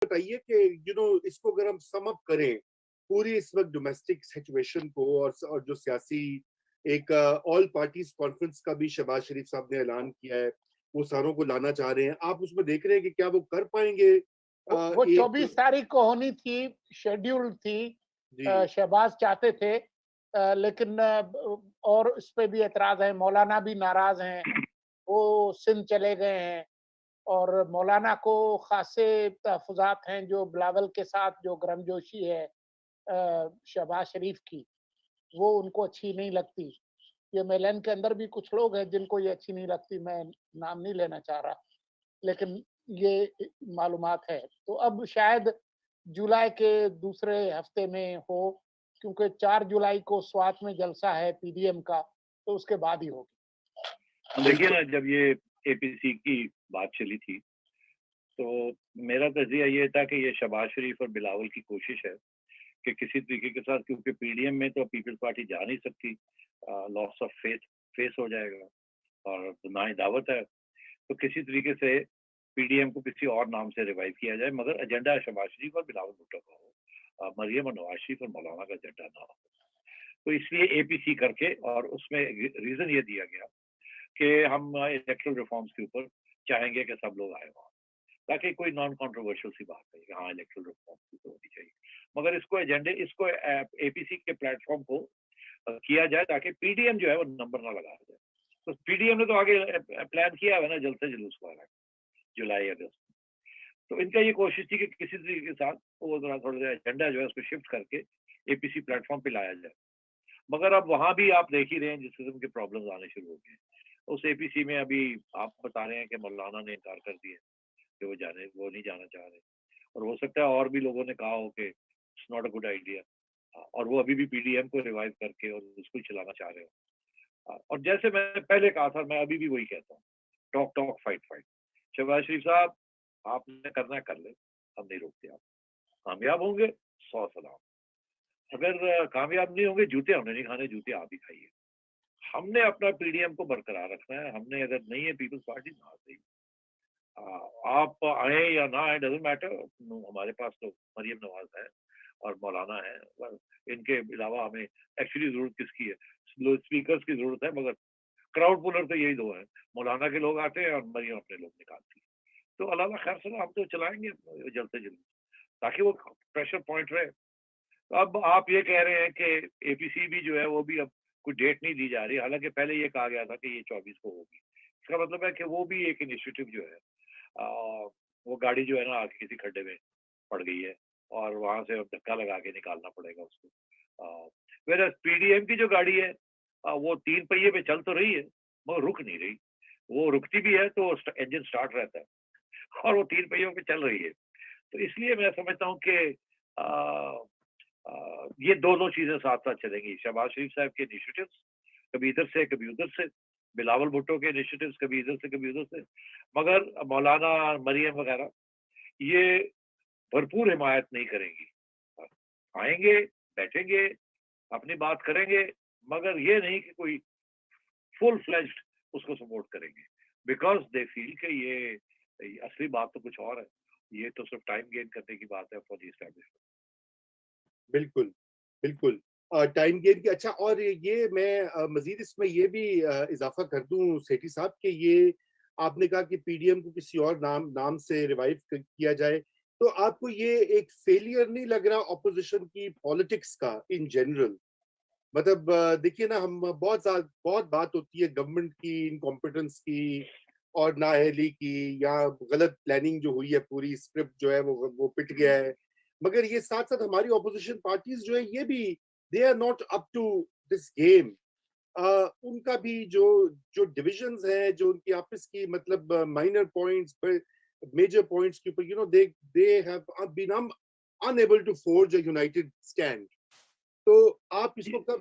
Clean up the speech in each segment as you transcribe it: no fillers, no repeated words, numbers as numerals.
بتائیے کہ اس کو اگر ہم سم اپ کریں پوری اس وقت ڈومیسٹک سچویشن کو اور جو سیاسی ایک آل پارٹیز کانفرنس کا بھی شہباز شریف صاحب نے اعلان کیا ہے، وہ ساروں کو لانا چاہ رہے ہیں، آپ اس میں دیکھ رہے ہیں کہ کیا وہ کر پائیں گے؟ وہ ایک 24 تاریخ کو ہونی تھی، شیڈیول تھی، جی شہباز چاہتے تھے، لیکن اور اس پہ بھی اعتراض ہے، مولانا بھی ناراض ہیں، وہ سندھ چلے گئے ہیں، اور مولانا کو خاصے تحفظات ہیں جو بلاول کے ساتھ جو گرم جوشی ہے شہباز شریف کی، وہ ان کو اچھی نہیں لگتی۔ یہ میلین کے اندر بھی کچھ لوگ ہیں جن کو یہ اچھی نہیں لگتی، میں نام نہیں لینا چاہ رہا، لیکن یہ معلومات ہے۔ تو اب شاید جولائی کے دوسرے ہفتے میں ہو، کیونکہ 4 جولائی کو سوات میں جلسہ ہے پی ڈی ایم کا، تو اس کے بعد ہی ہوگی۔ دیکھیے نا، جب یہ اے پی سی کی بات چلی تھی تو میرا تجزیہ یہ تھا کہ یہ شہباز شریف اور بلاول کی کوشش ہے کہ کسی طریقے کے ساتھ، کیونکہ پی ڈی ایم میں تو پیپلز پارٹی جا نہیں سکتی، لاس آف فیس ہو جائے گا اور نہ ہی دعوت ہے، تو کسی طریقے سے پی ڈی ایم کو کسی اور نام سے ریوائیو کیا جائے، مگر ایجنڈا شہباز شریف اور بلاول بھٹو کا ہو، مریم اور نواز شریف اور مولانا کا ایجنڈا نہ ہو۔ تو اس لیے اے پی سی کر کے، اور اس میں ریزن یہ دیا گیا کہ ہم الیکٹرل ریفارمز کے اوپر چاہیں گے کہ سب لوگ آئے وہاں، تاکہ کوئی نان کانٹروورشل سی بات ہے کہ ہاں الیکٹرل ریفارمز کی تو ہونی چاہیے، مگر اس کو ایجنڈے، اس کو اے پی سی کے پلیٹ فارم کو کیا جائے تاکہ پی ڈی ایم جو ہے وہ نمبر نہ لگایا جائے۔ تو پی ڈی ایم نے تو آگے پلان کیا ہے نا جلد سے جلوس والا، جولائی اگست میں، تو ان کا یہ کوشش تھی کہ کسی طریقے کے ساتھ وہ تھوڑا سا ایجنڈا جو ہے اس کو شفٹ کر کے اے پی سی پلیٹ فارم پہ لایا جائے، مگر اب وہاں بھی آپ دیکھ ہی رہے ہیں جس قسم کے پرابلمز آنے شروع ہو گئے ہیں۔ اس اے پی سی میں ابھی آپ بتا رہے ہیں کہ مولانا نے انکار کر دیا کہ وہ نہیں جانا چاہ رہے، اور ہو سکتا ہے اور بھی لوگوں نے کہا ہو کہ it's not a good idea, اور وہ ابھی بھی پی ڈی ایم کو ریوائیو کر کے اور اس کو چلانا چاہ رہے ہو۔ اور جیسے میں نے پہلے کہا تھا، میں ابھی بھی وہی کہتا ہوں، talk talk fight fight. Shahbaz Sharif صاحب، آپ نے کرنا ہے کر لیں، ہم نہیں روکتے، آپ کامیاب ہوں گے 100 سلام، اگر کامیاب نہیں ہوں گے، جوتے ہم نے نہیں کھانے، جوتے آپ ہی کھائیے۔ ہم نے اپنا پی ڈی ایم کو برقرار رکھنا ہے، ہم نے اگر نہیں ہے پیپلز پارٹی نہ صحیح، آپ آئیں یا نہ آئیں ڈزنٹ میٹر، ہمارے پاس تو مریم نواز ہے اور مولانا ہے، ان کے علاوہ ہمیں ایکچولی ضرورت کس کی ہے؟ اسپیکرز کی ضرورت ہے، مگر کراؤڈ پولر تو یہی دو ہیں، مولانا کے لوگ آتے ہیں اور مریم اپنے لوگ نکالتی ہے۔ تو اللہ خیر سنا، ہم تو چلائیں گے جلد سے جلد تاکہ وہ پریشر پوائنٹ رہے۔ اب آپ یہ کہہ رہے ہیں کہ اے پی سی بھی جو ہے وہ بھی اب کوئی ڈیٹ نہیں دی جا رہی، حالانکہ پہلے یہ کہا گیا تھا کہ یہ 24 کو ہوگی۔ اس کا مطلب ہے کہ وہ بھی ایک انیشیٹو جو ہے، وہ گاڑی جو ہے نا آگے کسی کھڈے میں پڑ گئی ہے اور وہاں سے دھکا لگا کے نکالنا پڑے گا اس کو۔ میرا پی ڈی ایم کی جو گاڑی ہے وہ 3 پہیے پہ چل تو رہی ہے مگر رک نہیں رہی، وہ رکتی بھی ہے تو انجن سٹارٹ رہتا ہے اور وہ 3 پہیوں پہ چل رہی ہے۔ تو اس لیے میں سمجھتا ہوں کہ یہ دونوں چیزیں ساتھ ساتھ چلیں گی، شہباز شریف صاحب کے انیشیٹوز کبھی ادھر سے کبھی ادھر سے، بلاول بھٹو کے انیشیٹوز کبھی ادھر سے کبھی ادھر سے، مگر مولانا مریم وغیرہ یہ بھرپور حمایت نہیں کریں گی، آئیں گے، بیٹھیں گے، اپنی بات کریں گے، مگر یہ نہیں کہ کوئی فل فلیجڈ اس کو سپورٹ کریں گے، بیکاز دے فیل کہ یہ اصلی بات تو کچھ اور ہے، یہ تو صرف ٹائم گین کرنے کی بات ہے فار دی اسٹیبلشمنٹ۔ بالکل بالکل ٹائم گین کی۔ اچھا، اور یہ میں مزید اس میں یہ بھی اضافہ کر دوں سیٹھی صاحب کہ یہ آپ نے کہا کہ پی ڈی ایم کو کسی اور نام سے ریوائیو کیا جائے، تو آپ کو یہ ایک فیلئر نہیں لگ رہا اپوزیشن کی پالیٹکس کا ان جنرل؟ مطلب دیکھیے نا، ہم بہت بات ہوتی ہے گورنمنٹ کی انکمپیٹنس کی اور نااہلی کی، یا غلط پلاننگ جو ہوئی ہے، پوری اسکرپٹ جو ہے وہ پٹ گیا ہے، مگر یہ ساتھ ساتھ ہماری اپوزیشن پارٹیز جو ہیں یہ بھی they are not up to this game. ان کا بھی جو ڈویژنز ہیں، جو ان کی آپس کی مطلب مائنر پوائنٹس میجر پوائنٹس کے اوپر they have been unable to forge a united stand۔ تو آپ اس کو کب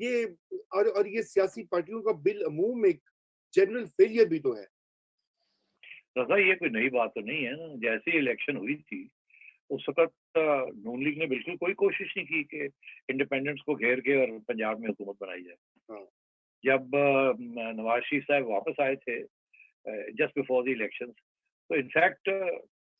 یہ اور یہ سیاسی پارٹیوں کا بالعموم ایک جنرل فیلئر بھی تو ہے۔ رضا، یہ کوئی نئی بات تو نہیں ہے نا، جیسی الیکشن ہوئی تھی اس وقت نون لیگ نے بالکل کوئی کوشش نہیں کی کہ انڈیپینڈنس کو گھیر کے اور پنجاب میں حکومت بنائی جائے۔ جب نواز شریف صاحب واپس آئے تھے جسٹ بفور دی الیکشن، تو انفیکٹ